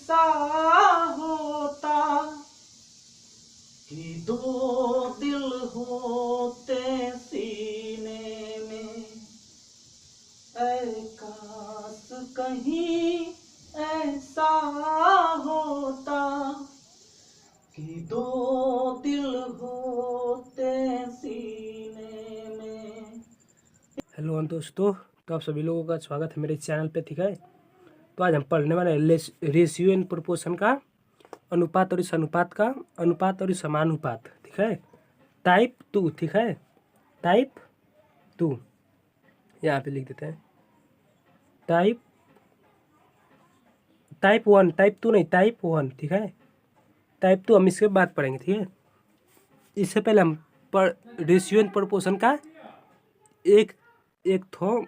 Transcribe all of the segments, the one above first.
ऐसा होता कि दो दिल होते सीने में, ऐ काश कहीं ऐसा होता कि दो दिल होते सीने में। हेलो दोस्तों, तो आप सभी लोगों का स्वागत है मेरे चैनल पे। ठीक है, तो आज हम पढ़ने वाले हैं रेशियो एंड प्रोपोर्शन का, अनुपात और इस अनुपात का, अनुपात और इस समानुपात। ठीक है, टाइप 2। ठीक है, टाइप 2 यहाँ पे लिख देते हैं। टाइप 1, टाइप 2 नहीं, टाइप 1। ठीक है, टाइप 2 हम इसके बाद पढ़ेंगे। ठीक है, इससे पहले हम रेशियो एंड प्रोपोर्शन का एक थो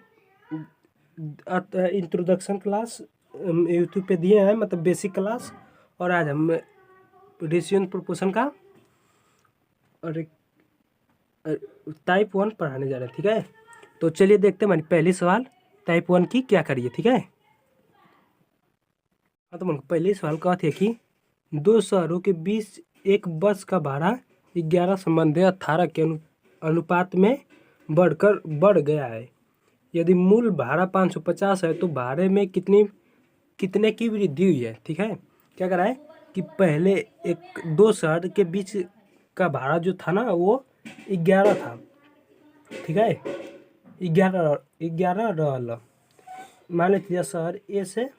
इंट्रोडक्शन क्लास यूट्यूब पे दिए हैं, मतलब बेसिक क्लास। और आज हम रेशियो एंड प्रोपोर्शन का और टाइप 1 पढ़ाने जा रहे हैं। ठीक है, तो चलिए देखते हैं हमारी पहली सवाल टाइप 1 की क्या करिए। ठीक है, हाँ, तो मन पहले सवाल कहा था कि दो शहरों के बीच एक बस का भाड़ा 11 संबंध 18 के अनुपात में बढ़ गया है। यदि मूल भाड़ा 550 है तो भाड़े में कितने की वृद्धि हुई है। ठीक है, क्या करा है कि पहले दो शहर के बीच का भाड़ा जो था ना वो 11 था। ठीक है, 11 रहल। मान लीजिए शहर ए से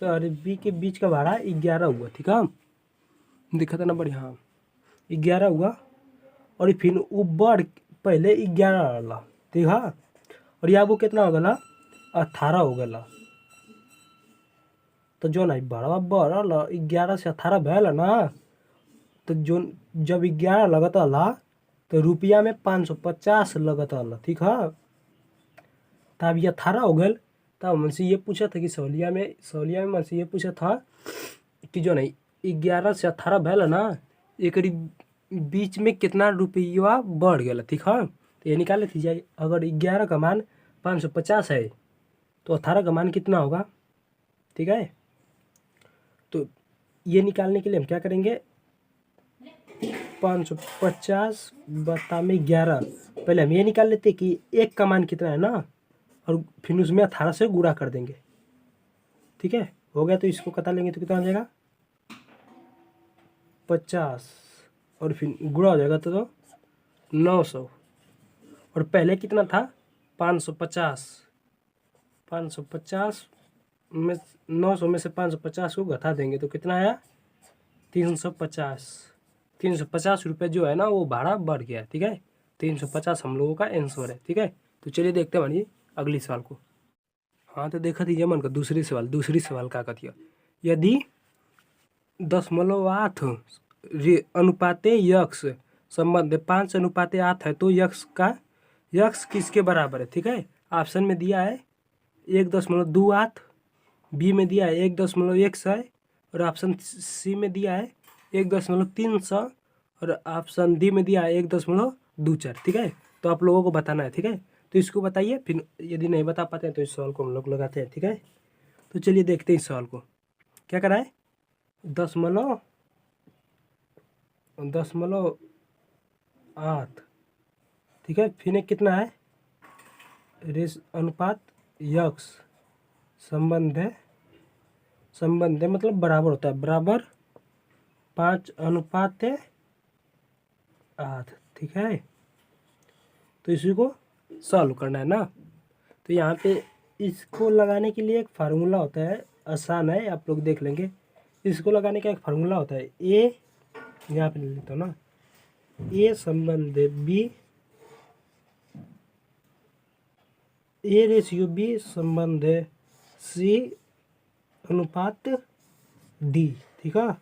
शहर बी के बीच का भाड़ा 11 हुआ। ठीक है, दिखा था ना बढ़िया, हाँ 11 हुआ। और फिर वो पहले 11 रहला। ठीक है, और यहाँ वो कितना हो गया, 18 हो गया। तो जो ना भाड़ा बढ़ल 11 से 18 भैल ना, तो जो जब 11 लगत हला तो रुपया में 550 लगत हला। ठीक है, तब ये 18 हो गल। तब हमसे ये पूछा था कि सौलिया में हमसे ये पूछा था कि जो नहीं 11 से 18 भैल ना, एक बीच में कितना रुपया बढ़ गया। ठीक है, तो ये निकाल लेती जाए। अगर 11 का मान 550 है तो 18 का मान कितना होगा। ठीक है, तो ये निकालने के लिए हम क्या करेंगे, 550 बटा में 11। पहले हम ये निकाल लेते कि एक का मान कितना है ना, और फिर उसमें 18 से गुणा कर देंगे। ठीक है, हो गया। तो इसको कटा लेंगे तो कितना हो जाएगा, 50, और फिर गुणा हो जाएगा तो 900। और पहले कितना था, 550 में 900 में से 550 को घटा देंगे तो कितना आया, 350। 350 रुपये जो है ना वो भाड़ा बढ़ गया। ठीक है, 350 हम लोगों का आंसर है। ठीक है, तो चलिए देखते हैं हमारी अगली सवाल को। हाँ, तो देखा दीजिए मन का दूसरी सवाल क्या कहती है। यदि 0.8 अनुपाते यक्स संबंध 5:8 है तो यक्स किसके बराबर है। ठीक है, ऑप्शन में दिया है 1.28, बी में दिया है 1.1 और ऑप्शन सी में दिया है 1.3, और ऑप्शन डी में दिया है 1.24। ठीक है, तो आप लोगों को बताना है। ठीक है, तो इसको बताइए, फिर यदि नहीं बता पाते हैं तो इस सवाल को हम लोग लगाते हैं। ठीक है, तो चलिए देखते हैं इस सवाल को क्या करा है। 0.8। ठीक है, फिर एक कितना है, अनुपात यक्स संबंध है मतलब बराबर होता है, बराबर 5:8। ठीक है, तो इसी को सॉल्व करना है ना। तो यहाँ पे इसको लगाने के लिए एक फार्मूला होता है, आसान है, आप लोग देख लेंगे। इसको लगाने का एक फार्मूला होता है, ए यहाँ पे लिखता हूँ ना, ए संबंध बी, ए रेशियो बी संबंध सी अनुपात डी। ठीक है,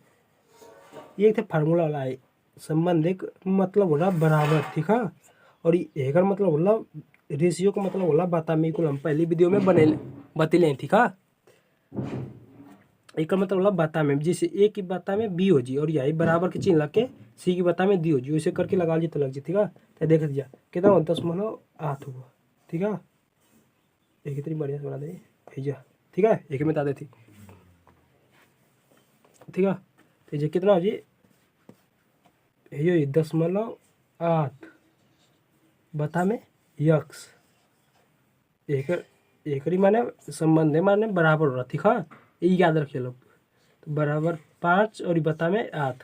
ये थे फार्मूला वाला है। संबंध एक मतलब होला बराबर। ठीक है, और एक मतलब होला रेशियो का मतलब होला बातामी को हम पहली वीडियो में बतले। ठीक है, एक मतलब होला बाता में, जैसे ए की बाता में बी हो जी और यही बराबर के चिन्ह लग के सी की बाता में डी हो जी, वैसे करके लगा ली तो लग जी। ठीक है, तो देख दिया कितना 10.8 हुआ। ठीक है, एक इतनी बढ़िया से बना दे भैया। ठीक है, एक में बता देती। ठीक है। तो ये कितना हो जी, ये 0.8 बता में यक्स एकरी माने संबंध है माने बराबर हो रहा, ठीक है, ये याद रखिए लोग। तो बराबर 5 और बता में 8,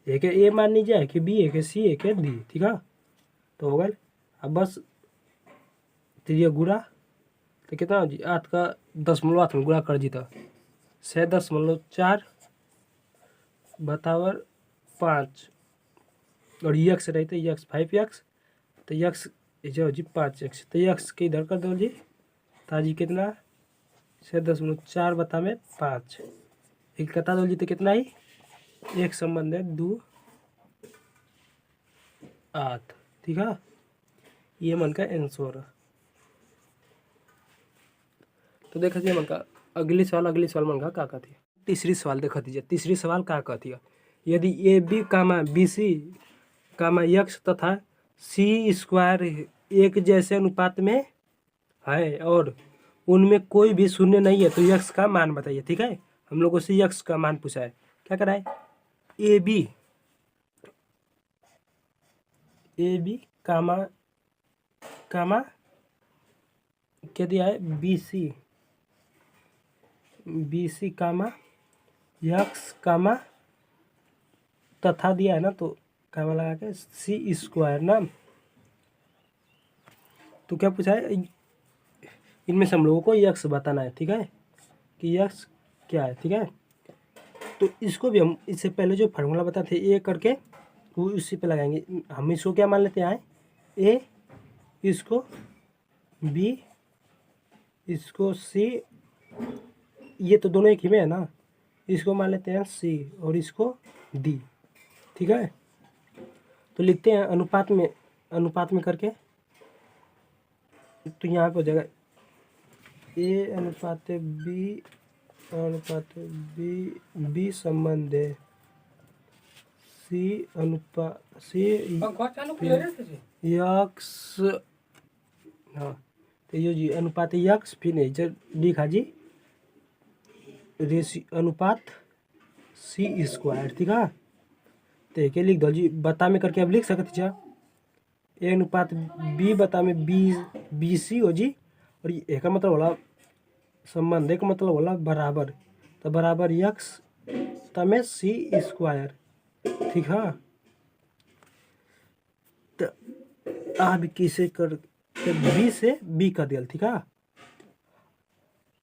एक ए मान लीजिए, एक बी, एक सी, एक डी, ठीक है। तो हो गया। अब बस त्रिय गुणा, तो कितना हो जी 8 का 10.8 में गुणा कर जी, तो 6.4 बराबर 5 और यक्स रहते यक्स 5x, तो यक्स जो हो जी 5x, तो यक्स के इधर कर दो जी, ताजी कितना 6.4 बता में 5, एक कटा दो जी, तो कितना ही एक संबंध है 2 8, ठीक है। ये मन का आंसर। तो देखा जी मन का अगली सवाल मन का कहती है। तीसरी सवाल देखा दीजिए, तीसरी सवाल क्या कहती है, यदि A B comma B C comma यक्स तथा सी स्क्वायर एक जैसे अनुपात में है और उनमें कोई भी शून्य नहीं है, तो यक्स का मान बताइए, ठीक है। हम लोगों से यक्स का मान पूछा है, क्या कराए, ए बी कामा क्या दिया है, बी सी कामा यक्स कामा तथा दिया है ना, तो कामा लगा के सी स्क्वायर ना। तो क्या पूछा है, इनमें से हम लोगों को यक्स बताना है, ठीक है, कि यक्स क्या है, ठीक है। तो इसको भी हम इससे पहले जो फार्मूला बताए थे ए करके, वो इसी पे लगाएंगे। हम इसको क्या मान लेते हैं, ए, इसको बी, इसको सी, ये तो दोनों एक ही में है ना, इसको मान लेते हैं सी और इसको डी, ठीक है। तो लिखते हैं अनुपात में करके, तो यहाँ पे हो जाएगा ए अनुपात बी संबंध है सी यक्स, हाँ, तो ये जी अनुपात यक्स, फिर नहीं जब लिखा जी अनुपात सी स्क्वायर, ठीक है। तो एक लिख दो जी, बता में करके अब लिख सकते जा, ए अनुपात बी बता में बी सी हो जी, और एक का मतलब होला संबंध, एक मतलब होला बराबर, तो बराबर यक्स तमें सी स्क्वायर, ठीक है। तो आप किसे कर बी से बी कर दिया, ठीक है।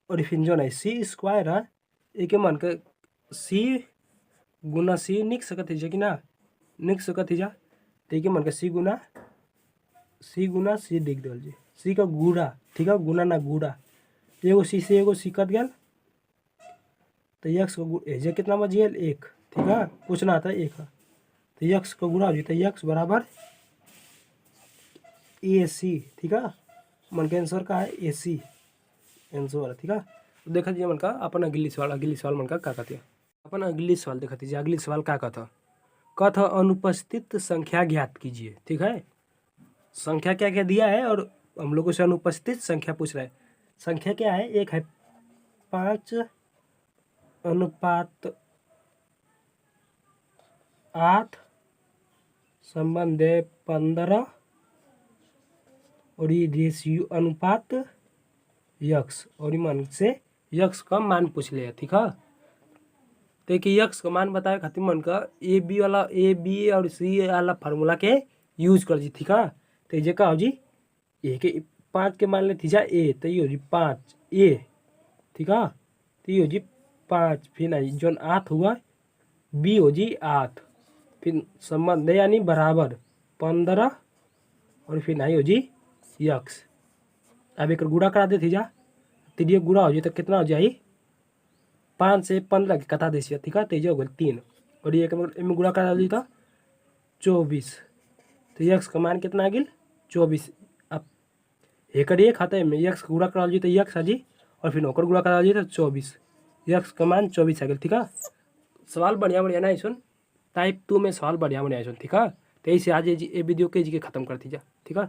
और फिर जो है सी स्क्वायर है, एक मन के सी गुना सी निक सकत है कि ना, निक सकत है जा, तो एक मन के सी गुना सी लिख दल जी, सी का गुड़ा, ठीक है, गुना ना गुड़ा, एगो सी से एगो सी कट गया, तो यक्स का एजे कितना बचिए 1, ठीक है, पूछना था 1 है, तो यक्स का गुणा हो जाता है यक्स बराबर ए सी, ठीक है। मन के आंसर का है ए सी आंसर, ठीक है। तो देखा दीजिए मन का अपन अगली सवाल मन का क्या कहते हैं, अपन अगली सवाल देखा दीजिए। अगली सवाल क्या कहता अनुपस्थित संख्या ज्ञात कीजिए, ठीक है। संख्या क्या क्या दिया है और हम लोगों से अनुपस्थित संख्या पूछ रहा है। संख्या क्या है, एक है 5 अनुपात 8 संबंध है 15 और ये रेशियो अनुपात यक्स, और मान से यक्स का मान पूछ लिया, ठीक है। देखिए यक्स का मान बताए खातिर मन का ए बी और सी वाला फार्मूला के यूज कर जी, ठीक है। तो ये का हो जी, ए के 5 के मान लेती जा ए, तो ये हो जी 5 ए, ठीक है। तो ये हो जी 5, फिर ना जो 8 हुआ बी हो जी 8, फिर संबंध है यानी बराबर 15 और फिर ना हो जी यक्स। अब एक गुणा करा देती जा, तो ये गुणा हो जाए तो कितना हो जाए 5 से 15 के कटा दीजिए, ठीक है। तो ये हो गया 3 और ये में गुणा करा दी तो 24, तो यक्स का मान कितना आ गया 24। अब एक खाता है में यक्स का गुणा करा दी तो यक्स आ जी, और फिर नौकर गुणा करा दी तो 24, यक्स का मान 24 आ गया, ठीक है। सवाल बढ़िया ना सुन, टाइप 2 में सवाल बढ़िया सुन, ठीक है। तो ऐसे आज ये वीडियो के खत्म कर दीजिए, ठीक है।